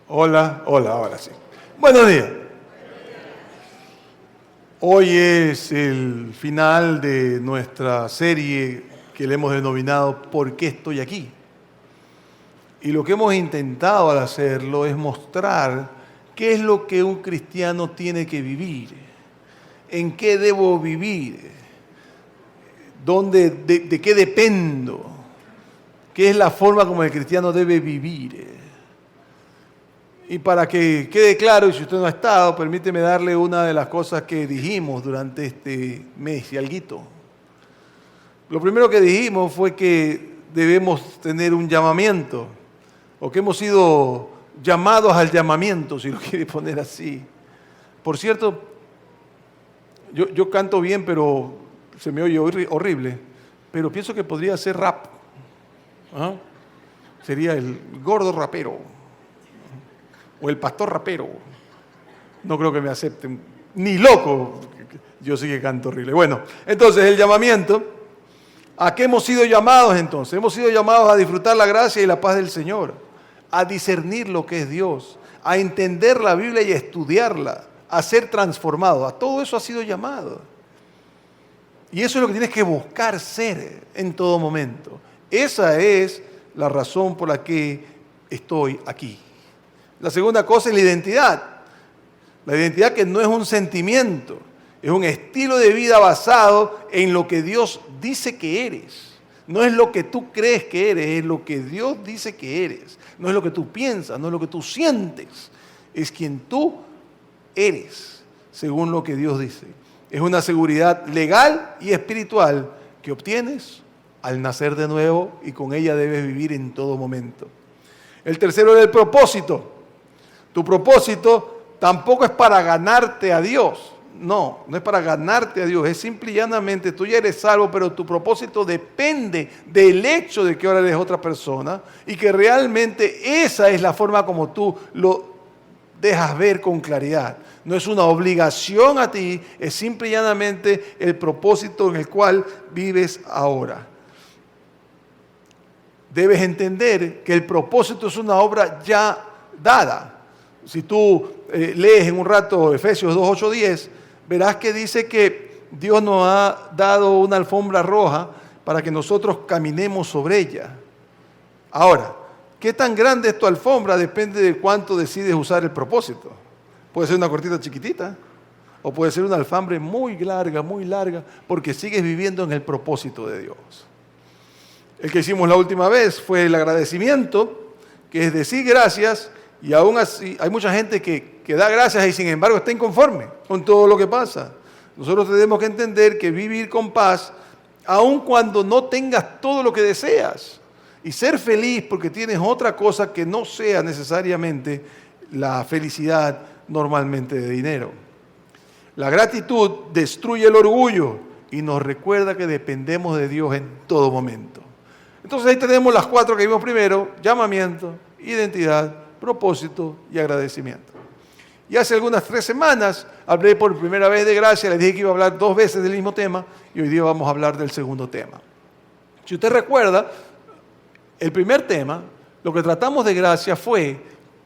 Hola, hola, ahora sí. Buenos días. Hoy es el final de nuestra serie que le hemos denominado ¿Por qué estoy aquí? Y lo que hemos intentado al hacerlo es mostrar qué es lo que un cristiano tiene que vivir, en qué debo vivir, de qué dependo, qué es la forma como el cristiano debe vivir. Y para que quede claro, y si usted no ha estado, permíteme darle una de las cosas que dijimos durante este mes y alguito. Lo primero que dijimos fue que debemos tener un llamamiento, o que hemos sido llamados al llamamiento, si lo quiere poner así. Por cierto, yo canto bien, pero se me oye horrible, pero pienso que podría ser rap. ¿Ah? Sería el gordo rapero. O el pastor rapero. No creo que me acepten. Ni loco. Yo sí que canto horrible. Bueno, entonces el llamamiento. ¿A qué hemos sido llamados entonces? Hemos sido llamados a disfrutar la gracia y la paz del Señor. A discernir lo que es Dios. A entender la Biblia y a estudiarla. A ser transformados. A todo eso ha sido llamado. Y eso es lo que tienes que buscar ser en todo momento. Esa es la razón por la que estoy aquí. La segunda cosa es la identidad. La identidad que no es un sentimiento, es un estilo de vida basado en lo que Dios dice que eres. No es lo que tú crees que eres, es lo que Dios dice que eres. No es lo que tú piensas, no es lo que tú sientes. Es quien tú eres, según lo que Dios dice. Es una seguridad legal y espiritual que obtienes al nacer de nuevo y con ella debes vivir en todo momento. El tercero es el propósito. Tu propósito tampoco es para ganarte a Dios. No es para ganarte a Dios. Es simple y llanamente, tú ya eres salvo, pero tu propósito depende del hecho de que ahora eres otra persona y que realmente esa es la forma como tú lo dejas ver con claridad. No es una obligación a ti, es simple y llanamente el propósito en el cual vives ahora. Debes entender que el propósito es una obra ya dada. Si tú lees en un rato Efesios 2, 8, 10, verás que dice que Dios nos ha dado una alfombra roja para que nosotros caminemos sobre ella. Ahora, ¿qué tan grande es tu alfombra? Depende de cuánto decides usar el propósito. Puede ser una cortita chiquitita o puede ser una alfombra muy larga, porque sigues viviendo en el propósito de Dios. El que hicimos la última vez fue el agradecimiento, que es decir gracias. Y aún así, hay mucha gente que da gracias y sin embargo está inconforme con todo lo que pasa. Nosotros tenemos que entender que vivir con paz, aun cuando no tengas todo lo que deseas, y ser feliz porque tienes otra cosa que no sea necesariamente la felicidad normalmente de dinero. La gratitud destruye el orgullo y nos recuerda que dependemos de Dios en todo momento. Entonces ahí tenemos las 4 que vimos primero: llamamiento, identidad, propósito y agradecimiento. Y hace algunas 3 semanas hablé por primera vez de gracia, les dije que iba a hablar 2 veces del mismo tema y hoy día vamos a hablar del segundo tema. Si usted recuerda, el primer tema, lo que tratamos de gracia fue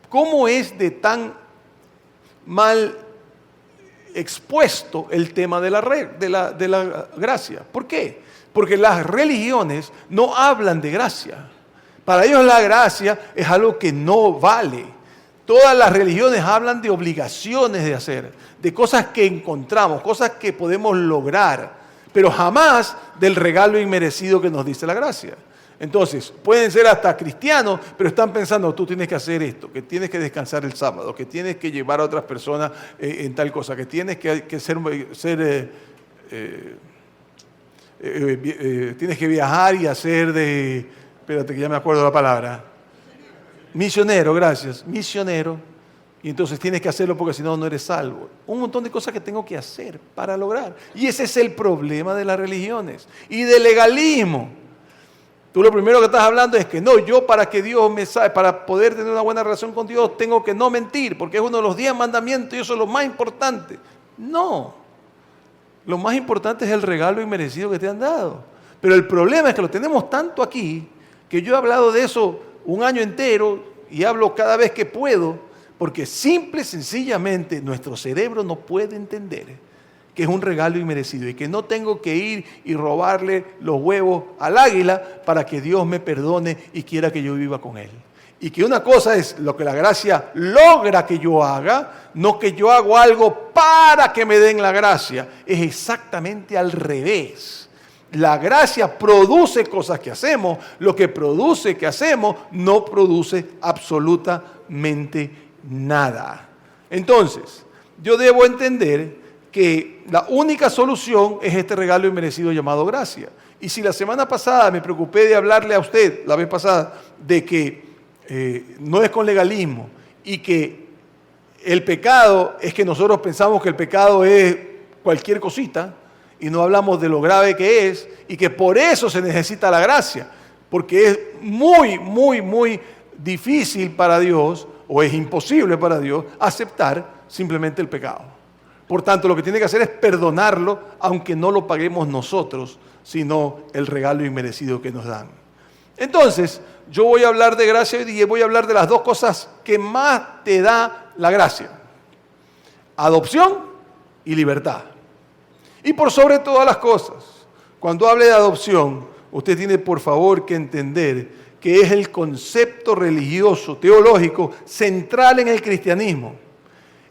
cómo es de tan mal expuesto el tema de la gracia. ¿Por qué? Porque las religiones no hablan de gracia. Para ellos la gracia es algo que no vale. Todas las religiones hablan de obligaciones de hacer, de cosas que encontramos, cosas que podemos lograr, pero jamás del regalo inmerecido que nos dice la gracia. Entonces, pueden ser hasta cristianos, pero están pensando, tú tienes que hacer esto, que tienes que descansar el sábado, que tienes que llevar a otras personas en tal cosa, que tienes que tienes que viajar y hacer de... Espérate que ya me acuerdo la palabra. Misionero, gracias. Misionero. Y entonces tienes que hacerlo porque si no, no eres salvo. Un montón de cosas que tengo que hacer para lograr. Y ese es el problema de las religiones. Y del legalismo. Tú lo primero que estás hablando es que no, yo para que Dios me salve, para poder tener una buena relación con Dios, tengo que no mentir, porque es uno de los 10 mandamientos y eso es lo más importante. No. Lo más importante es el regalo inmerecido que te han dado. Pero el problema es que lo tenemos tanto aquí, que yo he hablado de eso un año entero y hablo cada vez que puedo, Porque simple y sencillamente nuestro cerebro no puede entender que es un regalo inmerecido y que no tengo que ir y robarle los huevos al águila para que Dios me perdone y quiera que yo viva con Él. Y que una cosa es lo que la gracia logra que yo haga, no que yo hago algo para que me den la gracia. Es exactamente al revés. La gracia produce cosas que hacemos, lo que produce que hacemos no produce absolutamente nada. Entonces, yo debo entender que la única solución es este regalo inmerecido llamado gracia. Y si la semana pasada me preocupé de hablarle a usted, la vez pasada, de que no es con legalismo y que el pecado es que nosotros pensamos que el pecado es cualquier cosita y no hablamos de lo grave que es y que por eso se necesita la gracia, porque es muy difícil para Dios o es imposible para Dios aceptar simplemente el pecado. Por tanto, lo que tiene que hacer es perdonarlo, aunque no lo paguemos nosotros, sino el regalo inmerecido que nos dan. Entonces, yo voy a hablar de gracia hoy día y voy a hablar de las dos cosas que más te da la gracia. Adopción y libertad. Y por sobre todas las cosas, cuando hable de adopción, usted tiene por favor que entender que es el concepto religioso, teológico, central en el cristianismo.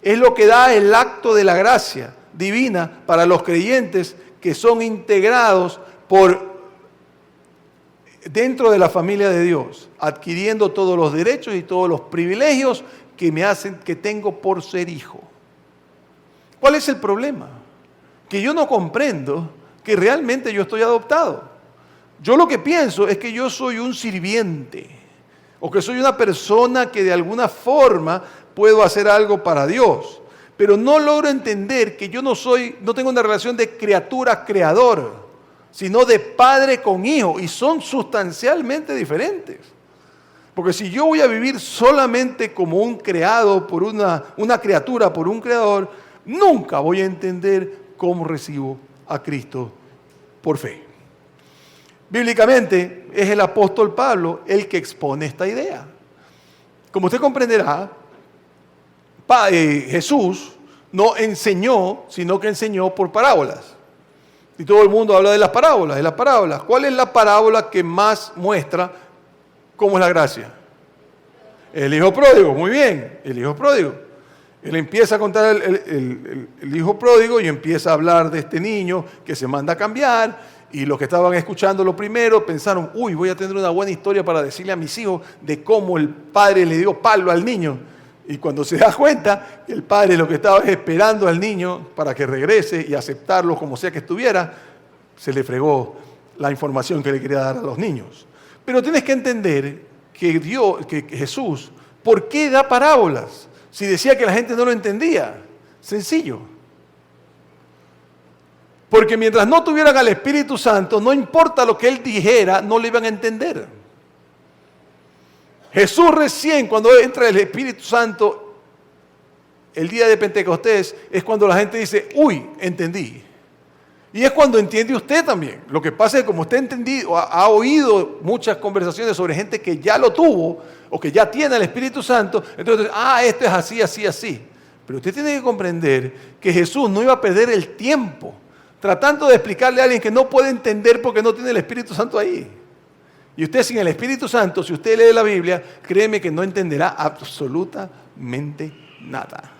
Es lo que da el acto de la gracia divina para los creyentes que son integrados dentro de la familia de Dios, adquiriendo todos los derechos y todos los privilegios que me hacen que tengo por ser hijo. ¿Cuál es el problema? Que yo no comprendo que realmente yo estoy adoptado. Yo lo que pienso es que yo soy un sirviente o que soy una persona que de alguna forma puedo hacer algo para Dios, pero no logro entender que yo no tengo una relación de criatura-creador, sino de padre con hijo, y son sustancialmente diferentes. Porque si yo voy a vivir solamente como un creado por una criatura, por un creador, nunca voy a entender cómo recibo a Cristo por fe. Bíblicamente es el apóstol Pablo el que expone esta idea. Como usted comprenderá, Jesús no enseñó, sino que enseñó por parábolas. Y todo el mundo habla de las parábolas. ¿Cuál es la parábola que más muestra cómo es la gracia? El hijo pródigo, muy bien, el hijo pródigo. Él empieza a contar el hijo pródigo y empieza a hablar de este niño que se manda a cambiar. Y los que estaban escuchando lo primero pensaron, voy a tener una buena historia para decirle a mis hijos de cómo el padre le dio palo al niño. Y cuando se da cuenta, el padre lo que estaba esperando al niño para que regrese y aceptarlo como sea que estuviera, se le fregó la información que le quería dar a los niños. Pero tienes que entender que Jesús, ¿por qué da parábolas? Si decía que la gente no lo entendía. Sencillo. Porque mientras no tuvieran al Espíritu Santo, no importa lo que Él dijera, no le iban a entender. Jesús recién, cuando entra el Espíritu Santo, el día de Pentecostés, es cuando la gente dice, entendí. Y es cuando entiende usted también. Lo que pasa es que como usted ha oído muchas conversaciones sobre gente que ya lo tuvo, o que ya tiene el Espíritu Santo, entonces, esto es así. Pero usted tiene que comprender que Jesús no iba a perder el tiempo tratando de explicarle a alguien que no puede entender porque no tiene el Espíritu Santo ahí. Y usted sin el Espíritu Santo, si usted lee la Biblia, créeme que no entenderá absolutamente nada.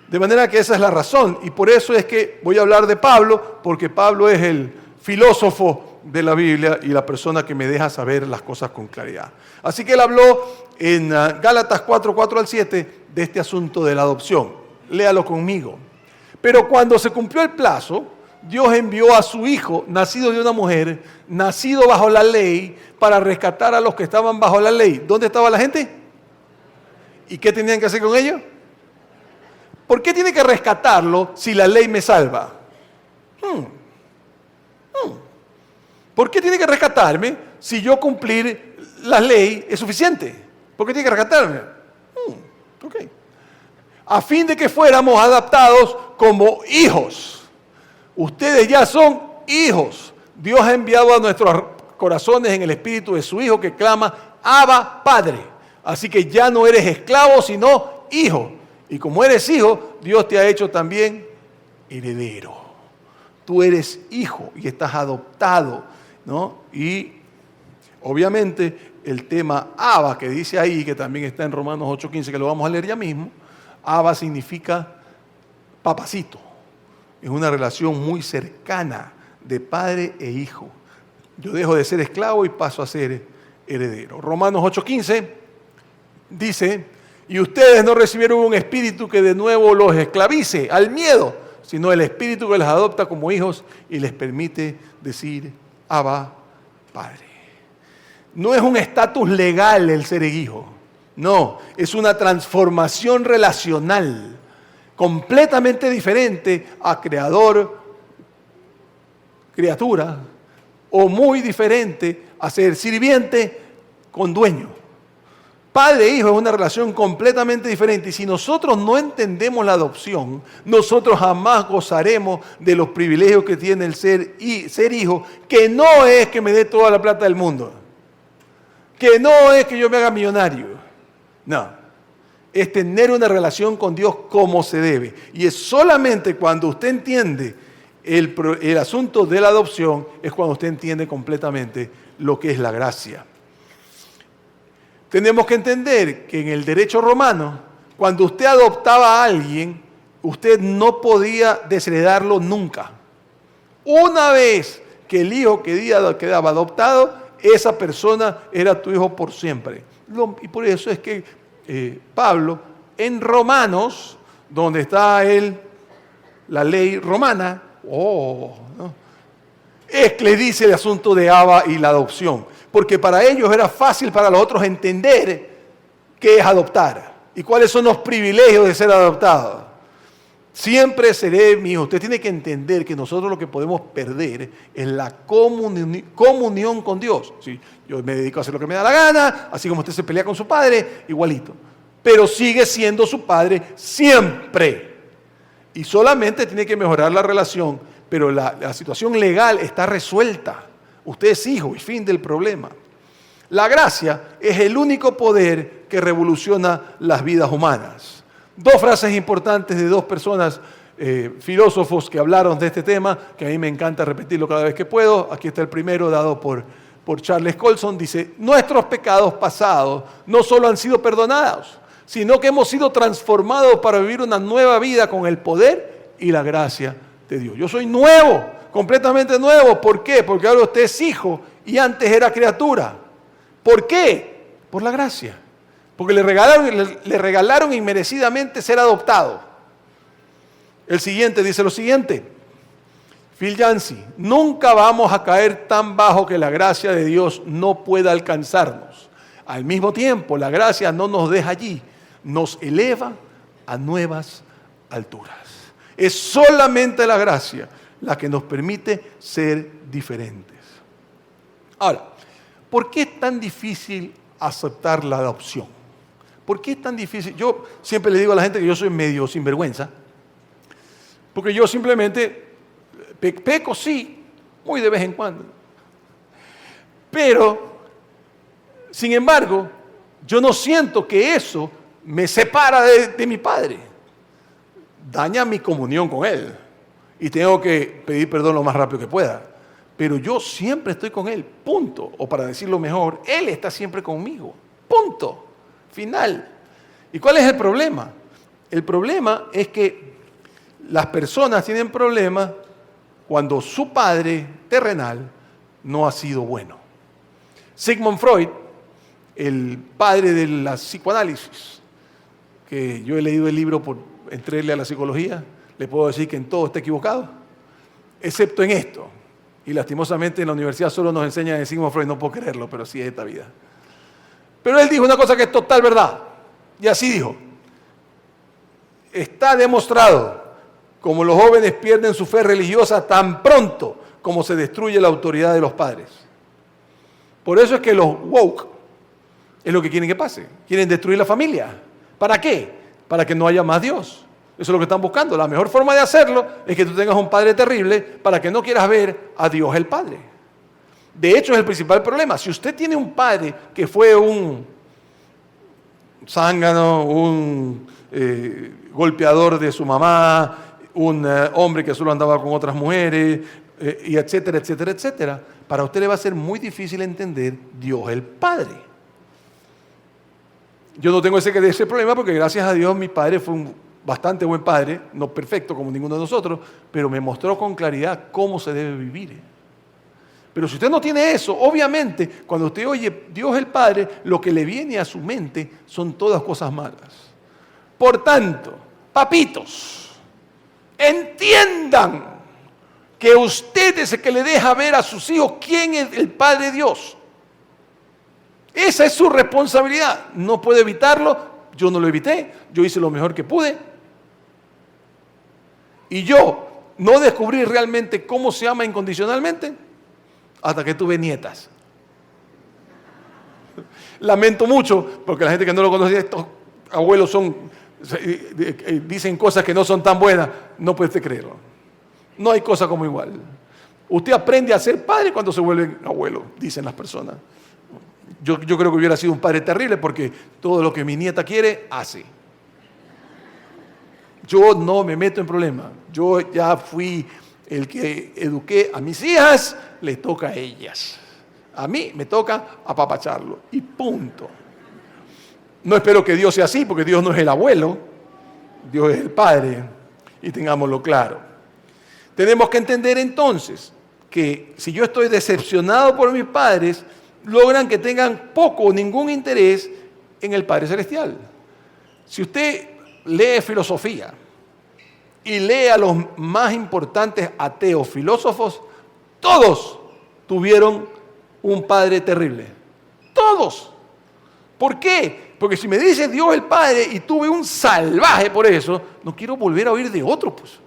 De manera que esa es la razón. Y por eso es que voy a hablar de Pablo, porque Pablo es el filósofo de la Biblia y la persona que me deja saber las cosas con claridad. Así que él habló en Gálatas 4 al 7, de este asunto de la adopción. Léalo conmigo. Pero cuando se cumplió el plazo, Dios envió a su hijo, nacido de una mujer, nacido bajo la ley, para rescatar a los que estaban bajo la ley. ¿Dónde estaba la gente? ¿Y qué tenían que hacer con ellos? ¿Por qué tiene que rescatarlo si la ley me salva? ¿Por qué tiene que rescatarme si yo cumplir la ley es suficiente? ¿Por qué tiene que rescatarme? A fin de que fuéramos adoptados como hijos. Ustedes ya son hijos. Dios ha enviado a nuestros corazones en el espíritu de su Hijo que clama, Abba, Padre. Así que ya no eres esclavo, sino hijo. Y como eres hijo, Dios te ha hecho también heredero. Tú eres hijo y estás adoptado, ¿no? Y obviamente el tema Abba, que dice ahí, que también está en Romanos 8:15, que lo vamos a leer ya mismo, Abba significa papacito. Es una relación muy cercana de padre e hijo. Yo dejo de ser esclavo y paso a ser heredero. Romanos 8:15 dice, y ustedes no recibieron un espíritu que de nuevo los esclavice al miedo, sino el espíritu que les adopta como hijos y les permite decir, Abba, Padre. No es un estatus legal el ser hijo, no, es una transformación relacional completamente diferente a creador, criatura, o muy diferente a ser sirviente con dueño. Padre e hijo es una relación completamente diferente y si nosotros no entendemos la adopción, nosotros jamás gozaremos de los privilegios que tiene el ser hijo, que no es que me dé toda la plata del mundo, que no es que yo me haga millonario, no, es tener una relación con Dios como se debe. Y es solamente cuando usted entiende el asunto de la adopción, es cuando usted entiende completamente lo que es la gracia. Tenemos que entender que en el derecho romano, cuando usted adoptaba a alguien, usted no podía desheredarlo nunca. Una vez que el hijo quedaba adoptado, esa persona era tu hijo por siempre. Y por eso es que Pablo, en Romanos, donde está la ley romana, ¿no? Es que le dice el asunto de Abba y la adopción. Porque para ellos era fácil para los otros entender qué es adoptar y cuáles son los privilegios de ser adoptado. Siempre seré mi hijo. Usted tiene que entender que nosotros lo que podemos perder es la comunión con Dios. ¿Sí? Yo me dedico a hacer lo que me da la gana, así como usted se pelea con su padre, igualito. Pero sigue siendo su padre siempre. Y solamente tiene que mejorar la relación, pero la situación legal está resuelta. Usted es hijo y fin del problema. La gracia es el único poder que revoluciona las vidas humanas. Dos frases importantes de dos personas, filósofos que hablaron de este tema, que a mí me encanta repetirlo cada vez que puedo. Aquí está el primero dado por Charles Colson. Dice, nuestros pecados pasados no solo han sido perdonados, sino que hemos sido transformados para vivir una nueva vida con el poder y la gracia de Dios. Yo soy nuevo, completamente nuevo. ¿Por qué? Porque ahora usted es hijo y antes era criatura. ¿Por qué? Por la gracia. Porque le regalaron inmerecidamente ser adoptado. El siguiente dice lo siguiente. Phil Yancey, nunca vamos a caer tan bajo que la gracia de Dios no pueda alcanzarnos. Al mismo tiempo, la gracia no nos deja allí, nos eleva a nuevas alturas. Es solamente la gracia la que nos permite ser diferentes. Ahora, ¿por qué es tan difícil aceptar la adopción? ¿Por qué es tan difícil? Yo siempre le digo a la gente que yo soy medio sinvergüenza, porque yo simplemente peco, sí, muy de vez en cuando. Pero, sin embargo, yo no siento que eso me separa de mi padre. Daña mi comunión con él. Y tengo que pedir perdón lo más rápido que pueda. Pero yo siempre estoy con él, punto. O para decirlo mejor, él está siempre conmigo, punto. Final. ¿Y cuál es el problema? El problema es que las personas tienen problemas cuando su padre terrenal no ha sido bueno. Sigmund Freud, el padre de la psicoanálisis, que yo he leído el libro por entrarle a la psicología, le puedo decir que en todo está equivocado, excepto en esto. Y lastimosamente en la universidad solo nos enseñan de Sigmund Freud, no puedo creerlo, pero sí es esta vida. Pero él dijo una cosa que es total verdad, y así dijo: está demostrado como los jóvenes pierden su fe religiosa tan pronto como se destruye la autoridad de los padres. Por eso es que los woke es lo que quieren que pase, quieren destruir la familia. ¿Para qué? Para que no haya más Dios. Eso es lo que están buscando. La mejor forma de hacerlo es que tú tengas un padre terrible para que no quieras ver a Dios el Padre. De hecho, es el principal problema. Si usted tiene un padre que fue un zángano, un golpeador de su mamá, un hombre que solo andaba con otras mujeres, y etcétera, etcétera, etcétera. Para usted le va a ser muy difícil entender Dios el Padre. Yo no tengo ese problema porque gracias a Dios mi padre fue un bastante buen padre, no perfecto como ninguno de nosotros, pero me mostró con claridad cómo se debe vivir. Pero si usted no tiene eso, obviamente, cuando usted oye Dios el Padre, lo que le viene a su mente son todas cosas malas. Por tanto, papitos, entiendan que usted es el que le deja ver a sus hijos quién es el Padre Dios. Esa es su responsabilidad. No puede evitarlo. Yo no lo evité. Yo hice lo mejor que pude. Y yo no descubrí realmente cómo se ama incondicionalmente hasta que tuve nietas. Lamento mucho porque la gente que no lo conoce, estos abuelos dicen cosas que no son tan buenas. No puede creerlo. No hay cosa como igual. Usted aprende a ser padre cuando se vuelve abuelo, dicen las personas. Yo creo que hubiera sido un padre terrible porque todo lo que mi nieta quiere, hace. Yo no me meto en problemas. Yo ya fui el que eduqué a mis hijas, les toca a ellas. A mí me toca apapacharlo. Y punto. No espero que Dios sea así, porque Dios no es el abuelo, Dios es el Padre. Y tengámoslo claro. Tenemos que entender entonces que si yo estoy decepcionado por mis padres, logran que tengan poco o ningún interés en el Padre Celestial. Si usted lee filosofía y lee a los más importantes ateos filósofos, todos tuvieron un padre terrible. Todos. ¿Por qué? Porque si me dice Dios el Padre y tuve un salvaje por eso, no quiero volver a oír de otro, pues.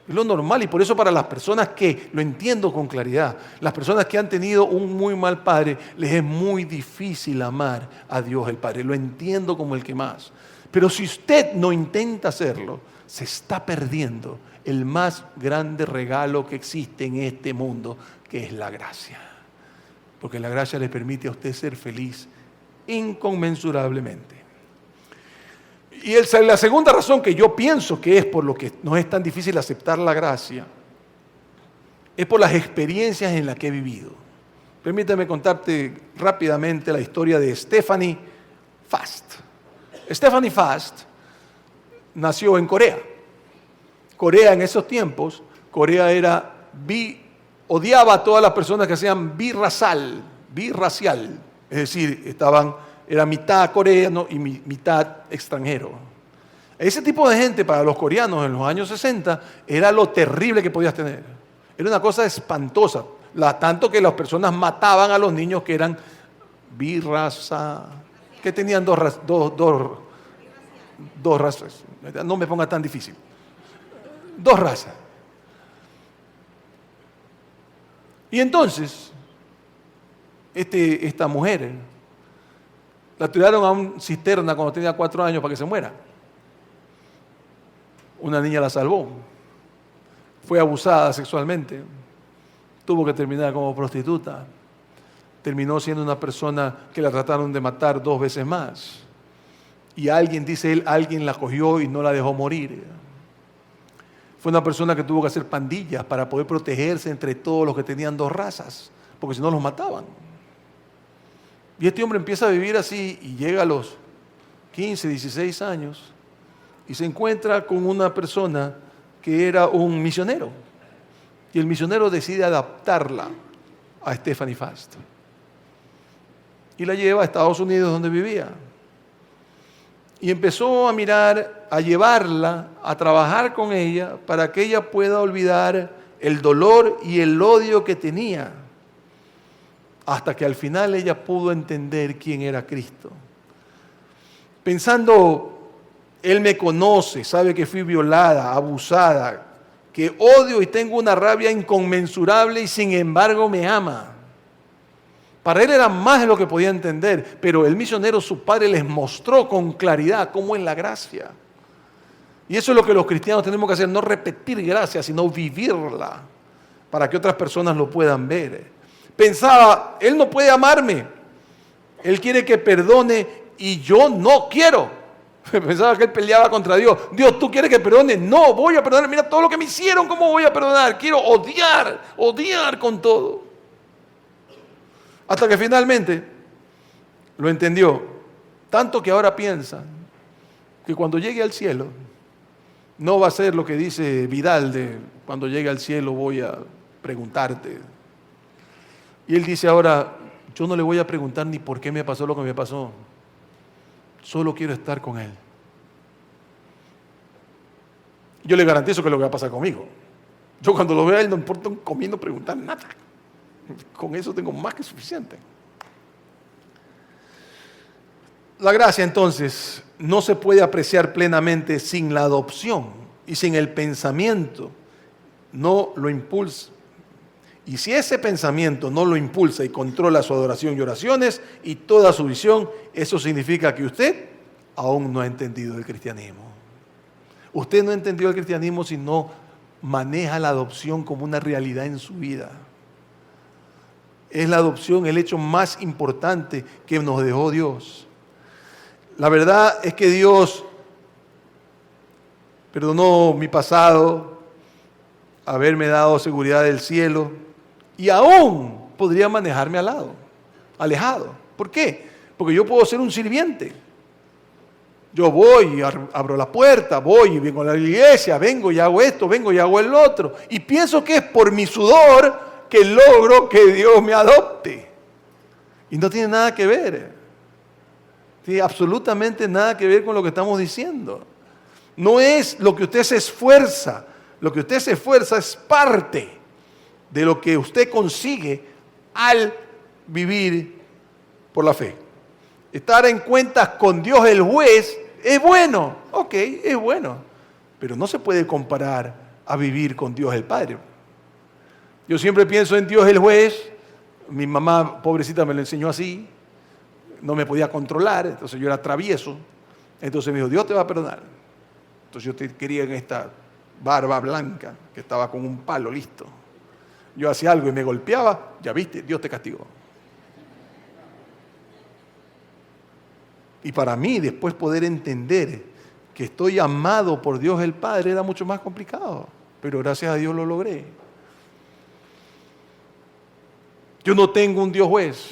Es lo normal y por eso para las personas que, lo entiendo con claridad, las personas que han tenido un muy mal padre, les es muy difícil amar a Dios el Padre. Lo entiendo como el que más. Pero si usted no intenta hacerlo, se está perdiendo el más grande regalo que existe en este mundo, que es la gracia. Porque la gracia le permite a usted ser feliz inconmensurablemente. Y la segunda razón que yo pienso que es por lo que nos es tan difícil aceptar la gracia, es por las experiencias en las que he vivido. Permítame contarte rápidamente la historia de Stephanie Fast. Stephanie Fast nació en Corea. Corea en esos tiempos, Corea odiaba a todas las personas que sean birracial, es decir, era mitad coreano y mitad extranjero. Ese tipo de gente para los coreanos en los años 60 era lo terrible que podías tener. Era una cosa espantosa, tanto que las personas mataban a los niños que eran que tenían dos razas. No me ponga tan difícil. Dos razas. Y entonces, esta mujer la tiraron a una cisterna cuando tenía 4 años para que se muera. Una niña la salvó. Fue abusada sexualmente. Tuvo que terminar como prostituta. Terminó siendo una persona que la trataron de matar 2 veces más. Y alguien la cogió y no la dejó morir. Fue una persona que tuvo que hacer pandillas para poder protegerse entre todos los que tenían 2 razas, porque si no los mataban. Y este hombre empieza a vivir así y llega a los 15, 16 años y se encuentra con una persona que era un misionero. Y el misionero decide adaptarla a Stephanie Fast. Y la lleva a Estados Unidos donde vivía. Y empezó a llevarla, a trabajar con ella para que ella pueda olvidar el dolor y el odio que tenía. Hasta que al final ella pudo entender quién era Cristo. Pensando, Él me conoce, sabe que fui violada, abusada, que odio y tengo una rabia inconmensurable y sin embargo me ama. Para él era más de lo que podía entender, pero el misionero, su padre, les mostró con claridad cómo es la gracia. Y eso es lo que los cristianos tenemos que hacer, no repetir gracia, sino vivirla, para que otras personas lo puedan ver. Pensaba, Él no puede amarme, Él quiere que perdone y yo no quiero. Pensaba que él peleaba contra Dios. Dios, ¿tú quieres que perdone? No, voy a perdonar. Mira todo lo que me hicieron, ¿cómo voy a perdonar? Quiero odiar con todo. Hasta que finalmente lo entendió. Tanto que ahora piensa que cuando llegue al cielo, no va a ser lo que dice Vidal de cuando llegue al cielo voy a preguntarte. Y él dice ahora, yo no le voy a preguntar ni por qué me pasó lo que me pasó. Solo quiero estar con Él. Yo le garantizo que es lo que va a pasar conmigo. Yo cuando lo vea a Él no importa un comino preguntar nada. Con eso tengo más que suficiente. La gracia entonces no se puede apreciar plenamente sin la adopción y sin el pensamiento. No lo impulsa. Y si ese pensamiento no lo impulsa y controla su adoración y oraciones y toda su visión, eso significa que usted aún no ha entendido el cristianismo. Usted no ha entendido el cristianismo si no maneja la adopción como una realidad en su vida. Es la adopción el hecho más importante que nos dejó Dios. La verdad es que Dios perdonó mi pasado, haberme dado seguridad del cielo, y aún podría manejarme alejado. ¿Por qué? Porque yo puedo ser un sirviente. Yo voy y abro la puerta, voy y vengo a la iglesia, vengo y hago esto, vengo y hago el otro. Y pienso que es por mi sudor que logro que Dios me adopte. Y no tiene nada que ver. Tiene absolutamente nada que ver con lo que estamos diciendo. No es lo que usted se esfuerza. Lo que usted se esfuerza es parte de lo que usted consigue al vivir por la fe. Estar en cuentas con Dios el juez es bueno, ok, es bueno, pero no se puede comparar a vivir con Dios el Padre. Yo siempre pienso en Dios el juez, mi mamá pobrecita me lo enseñó así, no me podía controlar, entonces yo era travieso, entonces me dijo, Dios te va a perdonar. Entonces yo te quería en esta barba blanca que estaba con un palo listo. Yo hacía algo y me golpeaba, ya viste, Dios te castigó. Y para mí, después poder entender que estoy amado por Dios el Padre era mucho más complicado. Pero gracias a Dios lo logré. Yo no tengo un Dios juez.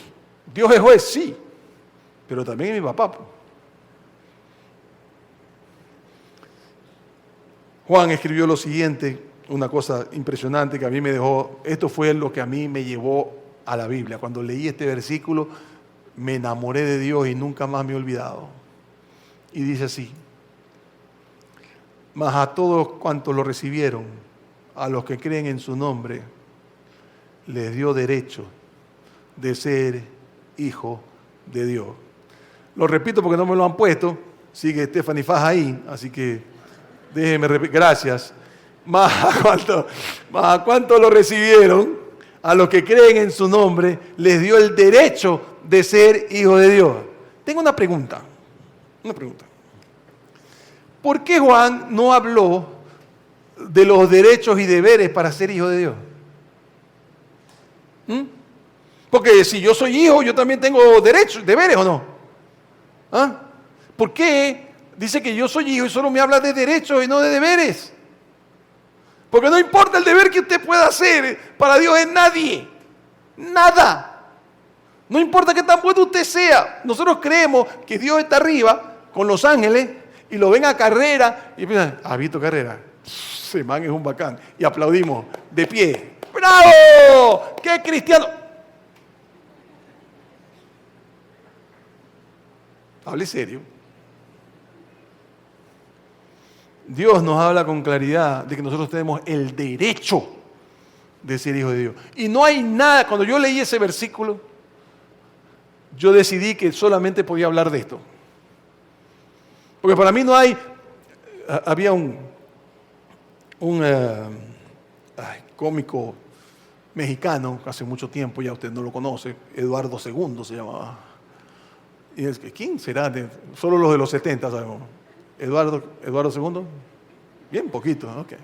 Dios es juez, sí, pero también es mi papá. Juan escribió lo siguiente, una cosa impresionante que a mí me dejó, esto fue lo que a mí me llevó a la Biblia. Cuando leí este versículo, me enamoré de Dios y nunca más me he olvidado. Y dice así, mas a todos cuantos lo recibieron, a los que creen en su nombre, les dio derecho de ser hijo de Dios. Lo repito porque no me lo han puesto, sigue Stephanie Faj ahí, así que déjeme repetir, gracias. Más a cuánto lo recibieron, a los que creen en su nombre, les dio el derecho de ser hijos de Dios. Tengo una pregunta. ¿Por qué Juan no habló de los derechos y deberes para ser hijo de Dios? Porque si yo soy hijo, yo también tengo derechos, deberes, ¿o no? ¿Ah? ¿Por qué dice que yo soy hijo y solo me habla de derechos y no de deberes? Porque no importa el deber que usted pueda hacer, para Dios es nadie. Nada. No importa qué tan bueno usted sea. Nosotros creemos que Dios está arriba con los ángeles y lo ven a Carrera y piensan, ¿has visto Carrera? Ese man es un bacán. Y aplaudimos de pie. ¡Bravo! ¡Qué cristiano! Hable serio. Dios nos habla con claridad de que nosotros tenemos el derecho de ser hijos de Dios. Y no hay nada, cuando yo leí ese versículo, yo decidí que solamente podía hablar de esto. Porque para mí no hay, había un cómico mexicano, hace mucho tiempo, ya usted no lo conoce, Eduardo II se llamaba. Y es que, ¿quién será? Solo los de los 70 sabemos. Eduardo II, bien poquito, ok.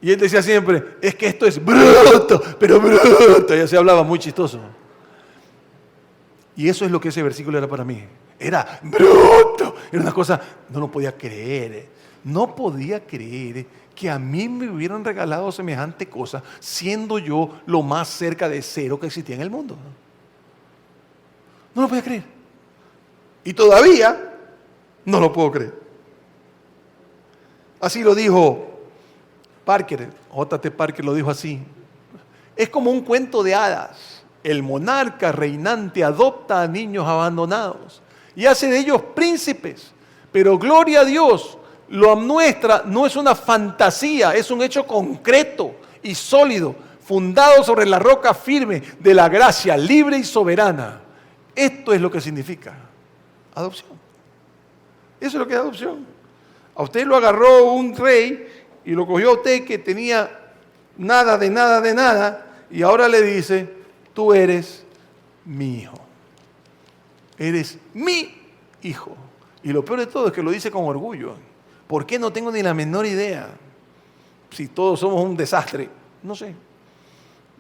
Y él decía siempre, es que esto es bruto, pero bruto. Y así hablaba muy chistoso. Y eso es lo que ese versículo era para mí. era bruto, era una cosa, no lo podía creer. No podía creer que a mí me hubieran regalado semejante cosa, siendo yo lo más cerca de cero que existía en el mundo. No lo podía creer. Y todavía no lo puedo creer. Así lo dijo Parker, J.T. Parker lo dijo así. Es como un cuento de hadas. El monarca reinante adopta a niños abandonados y hace de ellos príncipes. Pero gloria a Dios, lo nuestra no es una fantasía, es un hecho concreto y sólido, fundado sobre la roca firme de la gracia libre y soberana. Esto es lo que significa adopción. Eso es lo que es adopción. A usted lo agarró un rey y lo cogió a usted que tenía nada de nada de nada y ahora le dice, tú eres mi hijo. Eres mi hijo. Y lo peor de todo es que lo dice con orgullo. ¿Por qué? No tengo ni la menor idea. Si todos somos un desastre, no sé.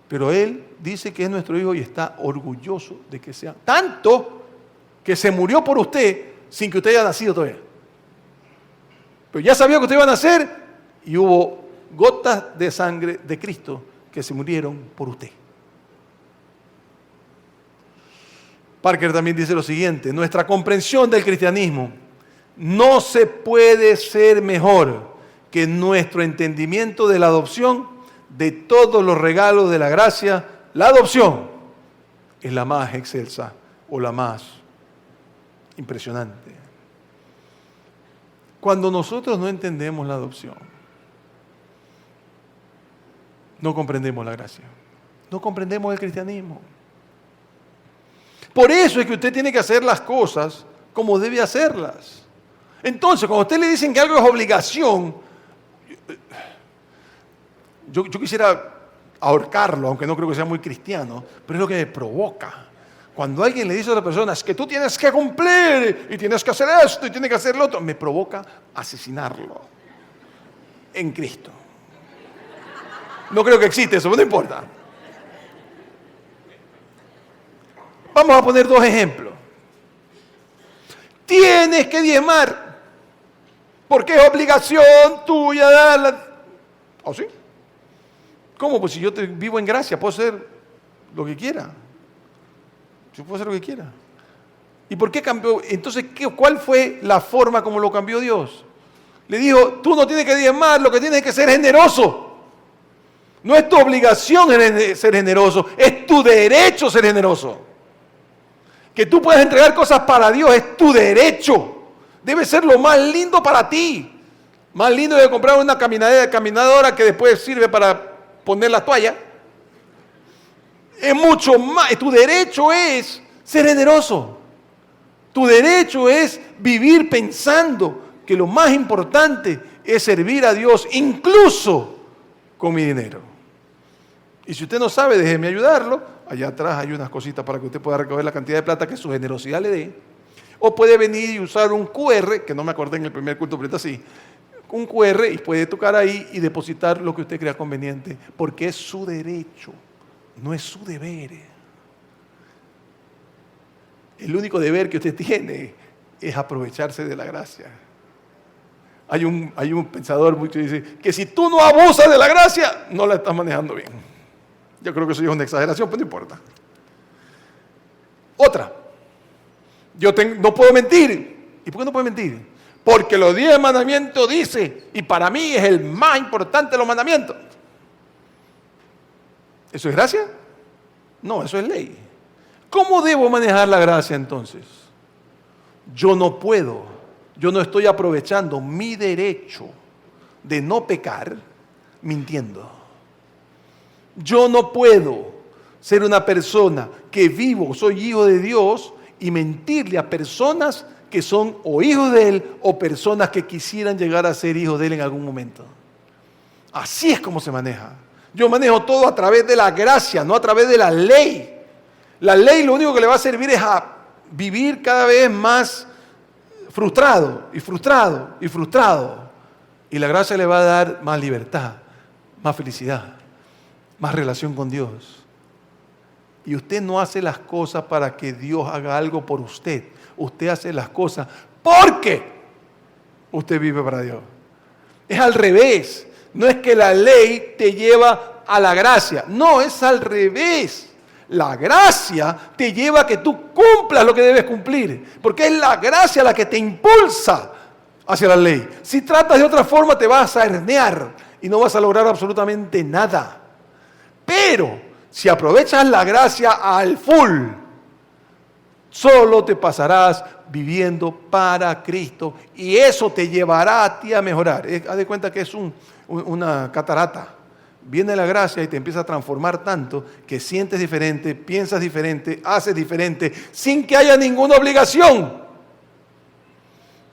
Pero él dice que es nuestro hijo y está orgulloso de que sea. Tanto que se murió por usted sin que usted haya nacido todavía. Pero ya sabía que usted iba a nacer y hubo gotas de sangre de Cristo que se murieron por usted. Parker también dice lo siguiente, nuestra comprensión del cristianismo no se puede ser mejor que nuestro entendimiento de la adopción, de todos los regalos de la gracia. La adopción es la más excelsa o la más impresionante. Cuando nosotros no entendemos la adopción, no comprendemos la gracia, no comprendemos el cristianismo. Por eso es que usted tiene que hacer las cosas como debe hacerlas. Entonces, cuando a usted le dicen que algo es obligación, yo quisiera ahorcarlo, aunque no creo que sea muy cristiano, pero es lo que me provoca. Cuando alguien le dice a otra persona, es que tú tienes que cumplir, y tienes que hacer esto, y tienes que hacer lo otro, me provoca asesinarlo en Cristo. No creo que existe eso, pero no importa. Vamos a poner dos ejemplos. Tienes que diezmar, porque es obligación tuya darla. ¿Oh, sí? ¿Cómo? Pues si yo vivo en gracia, puedo hacer lo que quiera. Yo puedo hacer lo que quiera. ¿Y por qué cambió? Entonces, ¿cuál fue la forma como lo cambió Dios? Le dijo, tú no tienes que diezmar, lo que tienes que ser generoso. No es tu obligación ser generoso, es tu derecho ser generoso. Que tú puedas entregar cosas para Dios es tu derecho. Debe ser lo más lindo para ti. Más lindo de comprar una caminadora que después sirve para poner la toalla. Es mucho más. Tu derecho es ser generoso. Tu derecho es vivir pensando que lo más importante es servir a Dios, incluso con mi dinero. Y si usted no sabe, déjeme ayudarlo. Allá atrás hay unas cositas para que usted pueda recoger la cantidad de plata que su generosidad le dé. O puede venir y usar un QR, que no me acordé en el primer culto, pero así. Un QR y puede tocar ahí y depositar lo que usted crea conveniente, porque es su derecho, no es su deber. El único deber que usted tiene es aprovecharse de la gracia. Hay un pensador mucho que dice que si tú no abusas de la gracia, no la estás manejando bien. Yo creo que eso es una exageración, pero no importa. Otra. No puedo mentir. ¿Y por qué no puedo mentir? Porque los 10 mandamientos dice, y para mí es el más importante de los mandamientos. ¿Eso es gracia? No, eso es ley. ¿Cómo debo manejar la gracia entonces? Yo no estoy aprovechando mi derecho de no pecar mintiendo. Yo no puedo ser una persona que soy hijo de Dios y mentirle a personas que son o hijos de Él o personas que quisieran llegar a ser hijos de Él en algún momento. Así es como se maneja. Yo manejo todo a través de la gracia, no a través de la ley. La ley lo único que le va a servir es a vivir cada vez más frustrado y frustrado y frustrado. Y la gracia le va a dar más libertad, más felicidad, más relación con Dios. Y usted no hace las cosas para que Dios haga algo por usted. Usted hace las cosas porque usted vive para Dios. Es al revés. No es que la ley te lleva a la gracia. No, es al revés. La gracia te lleva a que tú cumplas lo que debes cumplir. Porque es la gracia la que te impulsa hacia la ley. Si tratas de otra forma te vas a hernear y no vas a lograr absolutamente nada. Pero si aprovechas la gracia al full, solo te pasarás viviendo para Cristo y eso te llevará a ti a mejorar. Haz de cuenta que es una catarata. Viene la gracia y te empieza a transformar tanto que sientes diferente, piensas diferente, haces diferente, sin que haya ninguna obligación.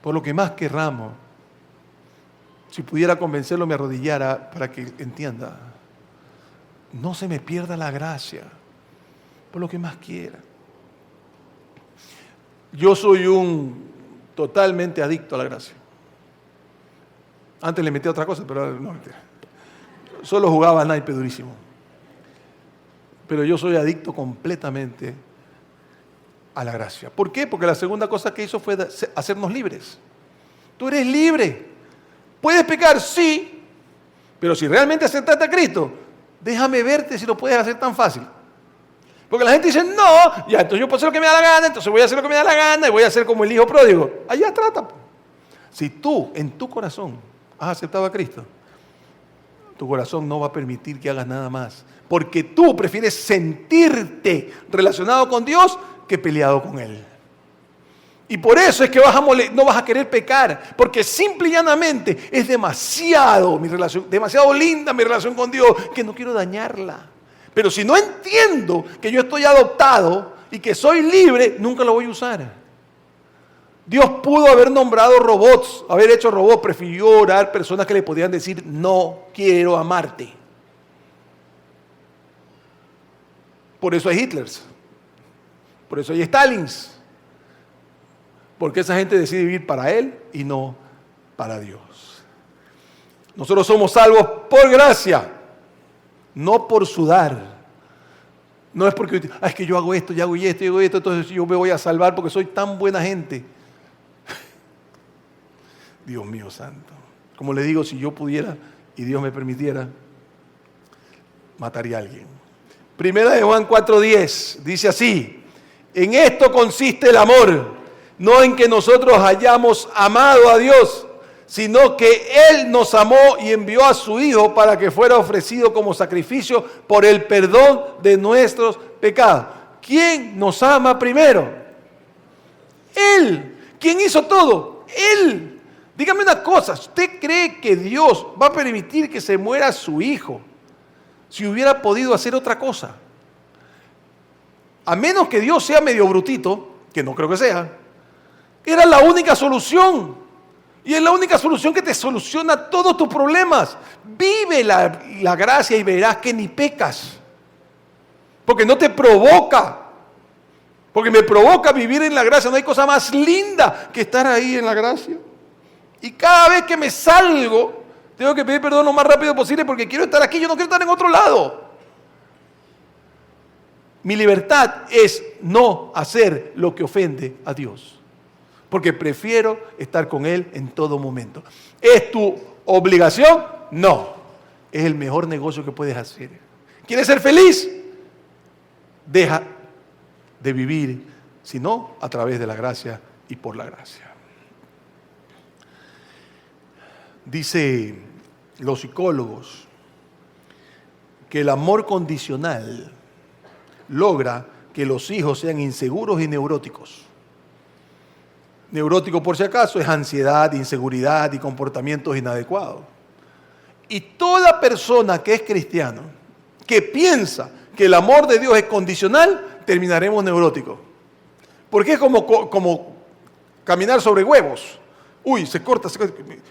Por lo que más querramos, si pudiera convencerlo, me arrodillara para que entienda. No se me pierda la gracia, por lo que más quiera. Yo soy totalmente adicto a la gracia. Antes le metí otra cosa, pero no mentira. Solo jugaba naipe durísimo. Pero yo soy adicto completamente a la gracia. ¿Por qué? Porque la segunda cosa que hizo fue hacernos libres. Tú eres libre. ¿Puedes pecar? Sí. Pero si realmente aceptaste a Cristo, déjame verte si lo puedes hacer tan fácil. Porque la gente dice, no, ya, entonces yo puedo hacer lo que me da la gana, entonces voy a hacer lo que me da la gana y voy a hacer como el hijo pródigo. Allá trata. Si tú, en tu corazón, has aceptado a Cristo, tu corazón no va a permitir que hagas nada más. Porque tú prefieres sentirte relacionado con Dios que peleado con Él. Y por eso es que no vas a querer pecar. Porque simple y llanamente es demasiado linda mi relación con Dios, que no quiero dañarla. Pero si no entiendo que yo estoy adoptado y que soy libre, nunca lo voy a usar. Dios pudo haber nombrado robots, haber hecho robots, prefirió orar personas que le podían decir, no quiero amarte. Por eso hay Hitlers, por eso hay Stalins, porque esa gente decide vivir para él y no para Dios. Nosotros somos salvos por gracia, no por sudar. No es porque, es que yo hago esto, yo hago esto, entonces yo me voy a salvar porque soy tan buena gente. Dios mío santo. Como le digo, si yo pudiera y Dios me permitiera, mataría a alguien. Primera de Juan 4:10 dice así: en esto consiste el amor, no en que nosotros hayamos amado a Dios, sino que Él nos amó y envió a su Hijo para que fuera ofrecido como sacrificio por el perdón de nuestros pecados. ¿Quién nos ama primero? Él. ¿Quién hizo todo? Él. Dígame una cosa, ¿usted cree que Dios va a permitir que se muera su Hijo si hubiera podido hacer otra cosa? A menos que Dios sea medio brutito, que no creo que sea, era la única solución. Y es la única solución que te soluciona todos tus problemas. Vive la gracia y verás que ni pecas. Porque no te provoca. Porque me provoca vivir en la gracia. No hay cosa más linda que estar ahí en la gracia. Y cada vez que me salgo, tengo que pedir perdón lo más rápido posible porque quiero estar aquí, yo no quiero estar en otro lado. Mi libertad es no hacer lo que ofende a Dios. Porque prefiero estar con Él en todo momento. ¿Es tu obligación? No. Es el mejor negocio que puedes hacer. ¿Quieres ser feliz? Deja de vivir, sino a través de la gracia y por la gracia. Dice los psicólogos que el amor condicional logra que los hijos sean inseguros y neuróticos. Neurótico, por si acaso, es ansiedad, inseguridad y comportamientos inadecuados. Y toda persona que es cristiano, que piensa que el amor de Dios es condicional, terminaremos neuróticos. Porque es como caminar sobre huevos. Uy, se corta.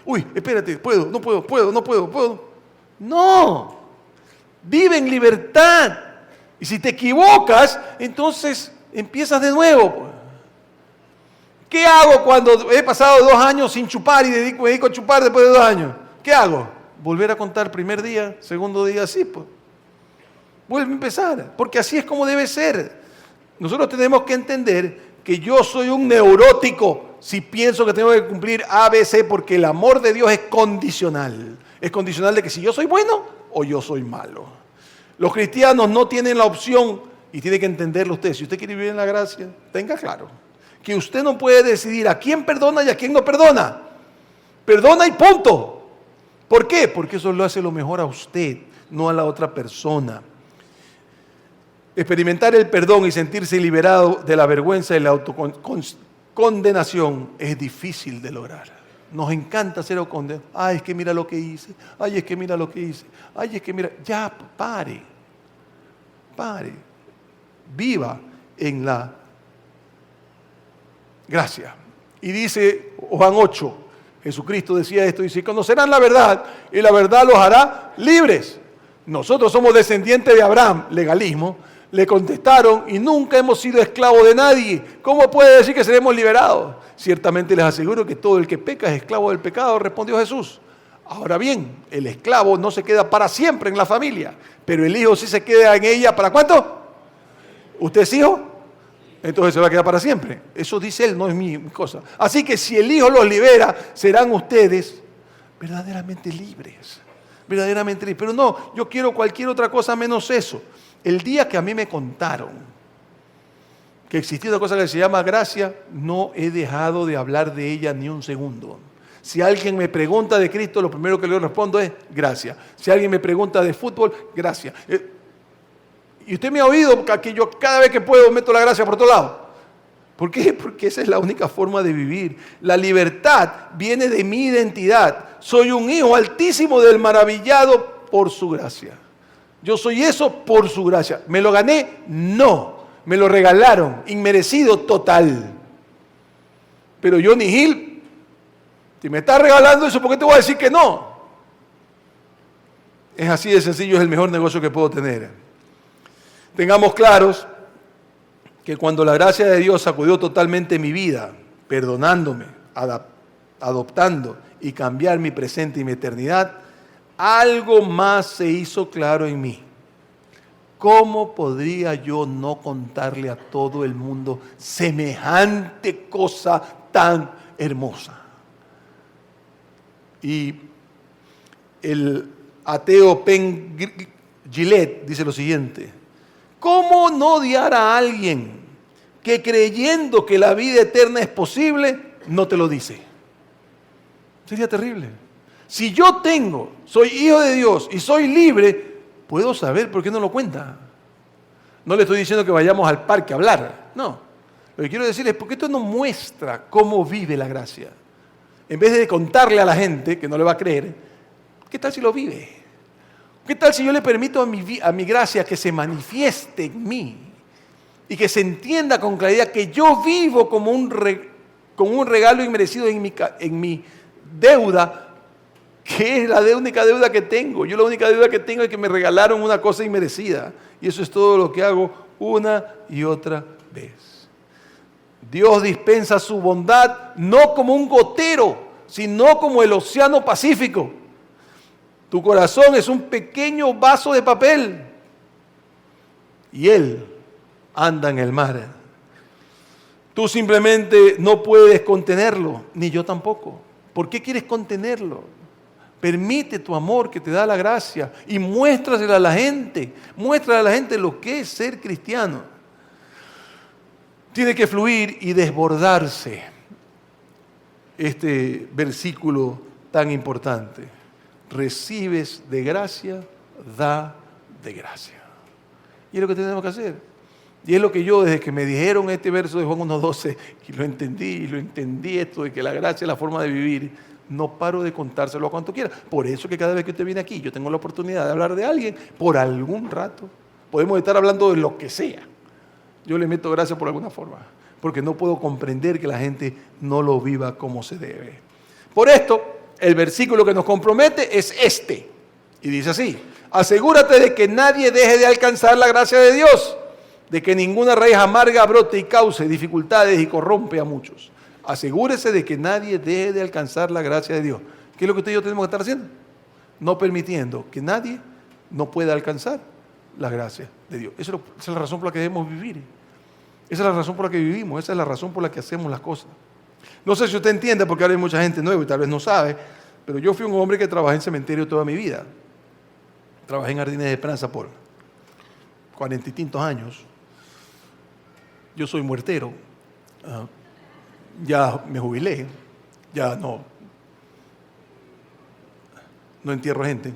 Uy, espérate, no puedo. No, vive en libertad. Y si te equivocas, entonces empiezas de nuevo. ¿Qué hago cuando he pasado 2 años sin chupar y me dedico a chupar después de 2 años? ¿Qué hago? ¿Volver a contar primer día, segundo día? Sí, pues. Vuelve a empezar, porque así es como debe ser. Nosotros tenemos que entender que yo soy un neurótico si pienso que tengo que cumplir A, B, C, porque el amor de Dios es condicional. Es condicional de que si yo soy bueno o yo soy malo. Los cristianos no tienen la opción, y tiene que entenderlo usted, si usted quiere vivir en la gracia, tenga claro, que usted no puede decidir a quién perdona y a quién no perdona. Perdona y punto. ¿Por qué? Porque eso lo hace lo mejor a usted, no a la otra persona. Experimentar el perdón y sentirse liberado de la vergüenza y la autocondenación es difícil de lograr. Nos encanta ser condenados. Ay, es que mira lo que hice. Ay, es que mira lo que hice. Ay, es que mira. Ya, pare. Viva en la gracia. Y dice Juan 8, Jesucristo decía esto, dice, conocerán la verdad y la verdad los hará libres. Nosotros somos descendientes de Abraham, legalismo. Le contestaron, y nunca hemos sido esclavos de nadie. ¿Cómo puede decir que seremos liberados? Ciertamente les aseguro que todo el que peca es esclavo del pecado, respondió Jesús. Ahora bien, el esclavo no se queda para siempre en la familia, pero el hijo sí se queda en ella. ¿Para cuánto? ¿Usted es hijo? Entonces se va a quedar para siempre. Eso dice él, no es mi cosa. Así que si el hijo los libera, serán ustedes verdaderamente libres. Verdaderamente libres. Pero no, yo quiero cualquier otra cosa menos eso. El día que a mí me contaron que existía una cosa que se llama gracia, no he dejado de hablar de ella ni un segundo. Si alguien me pregunta de Cristo, lo primero que le respondo es gracia. Si alguien me pregunta de fútbol, gracia. Y usted me ha oído que yo cada vez que puedo meto la gracia por otro lado. ¿Por qué? Porque esa es la única forma de vivir. La libertad viene de mi identidad. Soy un hijo altísimo del maravillado por su gracia. Yo soy eso por su gracia. ¿Me lo gané? No. Me lo regalaron. Inmerecido total. Pero Johnny Hill, si me está regalando eso, ¿por qué te voy a decir que no? Es así de sencillo, es el mejor negocio que puedo tener. Tengamos claros que cuando la gracia de Dios sacudió totalmente mi vida, perdonándome, adoptando y cambiar mi presente y mi eternidad, algo más se hizo claro en mí. ¿Cómo podría yo no contarle a todo el mundo semejante cosa tan hermosa? Y el ateo Penn Jillette dice lo siguiente: ¿cómo no odiar a alguien que creyendo que la vida eterna es posible, no te lo dice? Sería terrible. Si yo soy hijo de Dios y soy libre, puedo saber por qué no lo cuenta. No le estoy diciendo que vayamos al parque a hablar, no. Lo que quiero decir es porque esto nos muestra cómo vive la gracia. En vez de contarle a la gente, que no le va a creer, ¿qué tal si lo vive? ¿Qué tal si yo le permito a mi gracia que se manifieste en mí y que se entienda con claridad que yo vivo como un regalo inmerecido en mi deuda, que es la única deuda que tengo? Yo la única deuda que tengo es que me regalaron una cosa inmerecida, y eso es todo lo que hago una y otra vez. Dios dispensa su bondad no como un gotero, sino como el océano Pacífico. Tu corazón es un pequeño vaso de papel y Él anda en el mar. Tú simplemente no puedes contenerlo, ni yo tampoco. ¿Por qué quieres contenerlo? Permite tu amor que te da la gracia y muéstrasela a la gente. Muéstrale a la gente lo que es ser cristiano. Tiene que fluir y desbordarse este versículo tan importante. Recibes de gracia, da de gracia. Y es lo que tenemos que hacer. Y es lo que yo, desde que me dijeron este verso de Juan 1:12, y lo entendí esto de que la gracia es la forma de vivir, no paro de contárselo a cuanto quiera. Por eso que cada vez que usted viene aquí, yo tengo la oportunidad de hablar de alguien por algún rato. Podemos estar hablando de lo que sea. Yo le meto gracia por alguna forma, porque no puedo comprender que la gente no lo viva como se debe. Por esto, el versículo que nos compromete es este. Y dice así: asegúrate de que nadie deje de alcanzar la gracia de Dios, de que ninguna raíz amarga brote y cause dificultades y corrompe a muchos. Asegúrese de que nadie deje de alcanzar la gracia de Dios. ¿Qué es lo que usted y yo tenemos que estar haciendo? No permitiendo que nadie no pueda alcanzar la gracia de Dios. Esa es la razón por la que debemos vivir. Esa es la razón por la que vivimos, esa es la razón por la que hacemos las cosas. No sé si usted entiende, porque ahora hay mucha gente nueva y tal vez no sabe, pero yo fui un hombre que trabajé en cementerio toda mi vida. Trabajé en Jardines de Esperanza por 40 y tantos años. Yo soy muertero. Ya me jubilé. Ya no entierro gente.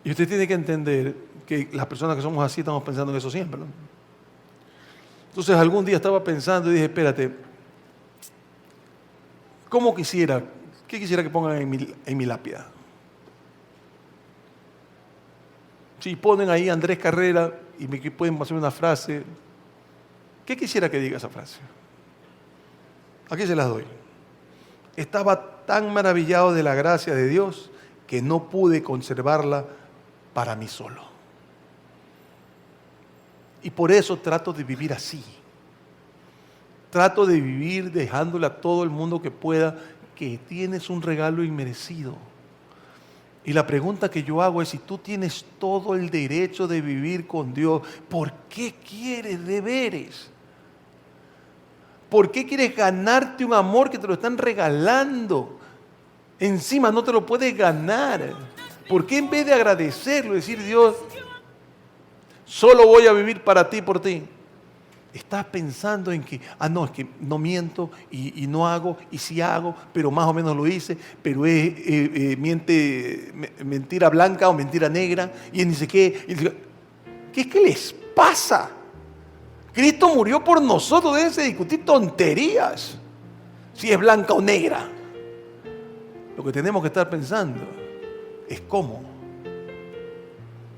Y usted tiene que entender que las personas que somos así estamos pensando en eso siempre, ¿no? Entonces algún día estaba pensando y dije, espérate, ¿qué quisiera que pongan en mi lápida? Si ponen ahí Andrés Carrera y me pueden hacer una frase, ¿qué quisiera que diga esa frase? Aquí se las doy. Estaba tan maravillado de la gracia de Dios que no pude conservarla para mí solo. Y por eso trato de vivir así. Trato de vivir dejándole a todo el mundo que pueda que tienes un regalo inmerecido. Y la pregunta que yo hago es, si tú tienes todo el derecho de vivir con Dios, ¿por qué quieres deberes? ¿Por qué quieres ganarte un amor que te lo están regalando? Encima no te lo puedes ganar. ¿Por qué en vez de agradecerlo, decir, Dios, solo voy a vivir para ti, por ti? Estás pensando en que, no, es que no miento y no hago, y sí hago, pero más o menos lo hice, pero es mentira blanca o mentira negra, y ni sé qué. ¿Qué es que les pasa? Cristo murió por nosotros, déjense de discutir tonterías, si es blanca o negra. Lo que tenemos que estar pensando es cómo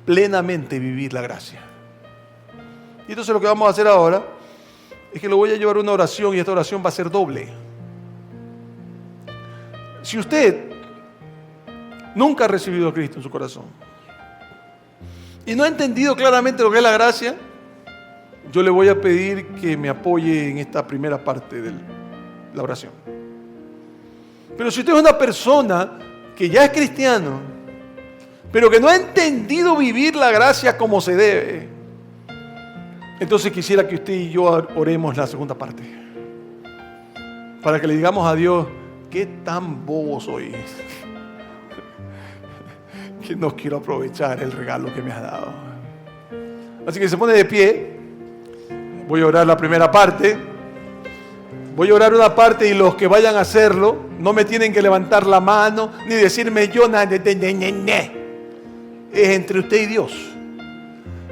plenamente vivir la gracia. Y entonces lo que vamos a hacer ahora es que lo voy a llevar a una oración, y esta oración va a ser doble. Si usted nunca ha recibido a Cristo en su corazón y no ha entendido claramente lo que es la gracia, yo le voy a pedir que me apoye en esta primera parte de la oración. Pero si usted es una persona que ya es cristiano, pero que no ha entendido vivir la gracia como se debe, entonces quisiera que usted y yo oremos la segunda parte, para que le digamos a Dios, qué tan bobo soy, que no quiero aprovechar el regalo que me has dado. Así que se pone de pie. Voy a orar la primera parte. Voy a orar una parte, y los que vayan a hacerlo no me tienen que levantar la mano ni decirme yo nada. Es entre usted y Dios.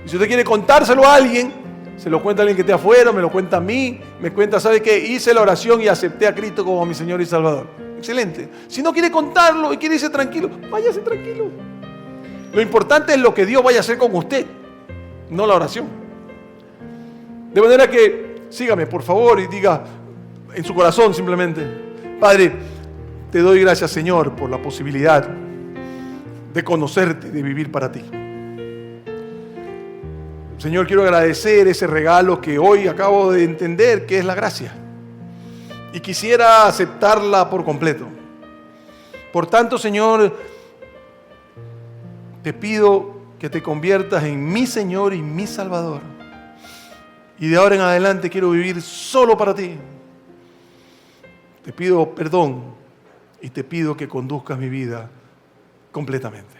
Y si usted quiere contárselo a alguien, se lo cuenta a alguien que esté afuera, me lo cuenta a mí, me cuenta, ¿sabe qué? Hice la oración y acepté a Cristo como mi Señor y Salvador. Excelente. Si no quiere contarlo y quiere irse tranquilo, váyase tranquilo. Lo importante es lo que Dios vaya a hacer con usted, no la oración. De manera que sígame, por favor, y diga en su corazón simplemente, Padre, te doy gracias, Señor, por la posibilidad de conocerte, de vivir para ti. Señor, quiero agradecer ese regalo que hoy acabo de entender, que es la gracia, y quisiera aceptarla por completo. Por tanto, Señor, te pido que te conviertas en mi Señor y mi Salvador, y de ahora en adelante quiero vivir solo para ti. Te pido perdón y te pido que conduzcas mi vida completamente.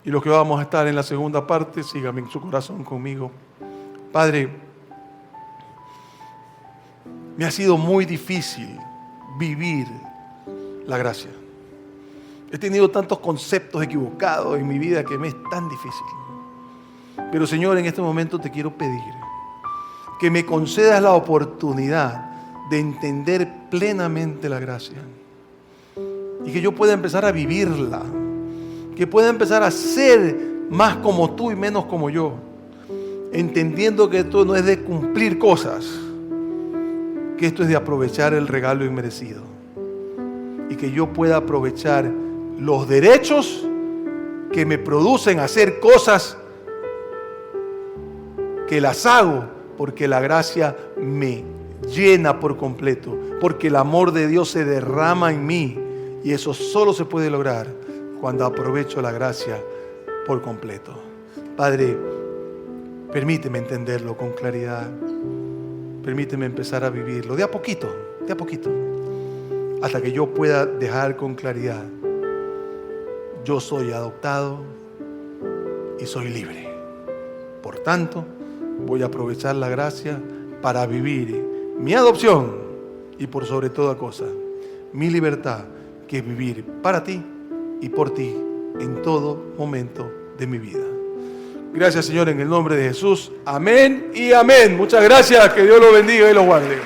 Y los que vamos a estar en la segunda parte, síganme en su corazón conmigo. Padre, me ha sido muy difícil vivir la gracia. He tenido tantos conceptos equivocados en mi vida que me es tan difícil. Pero Señor, en este momento te quiero pedir que me concedas la oportunidad de entender plenamente la gracia, y que yo pueda empezar a vivirla, que pueda empezar a ser más como tú y menos como yo, entendiendo que esto no es de cumplir cosas, que esto es de aprovechar el regalo inmerecido, y que yo pueda aprovechar los derechos que me producen hacer cosas que las hago porque la gracia me llena por completo, porque el amor de Dios se derrama en mí, y eso solo se puede lograr cuando aprovecho la gracia por completo. Padre, Permíteme entenderlo con claridad. Permíteme empezar a vivirlo de a poquito, hasta que yo pueda dejar con claridad: yo soy adoptado y soy libre. Por tanto, voy a aprovechar la gracia para vivir mi adopción y, por sobre toda cosa, mi libertad, que es vivir para ti y por ti en todo momento de mi vida. Gracias, Señor, en el nombre de Jesús. Amén y amén. Muchas gracias. Que Dios los bendiga y los guarde.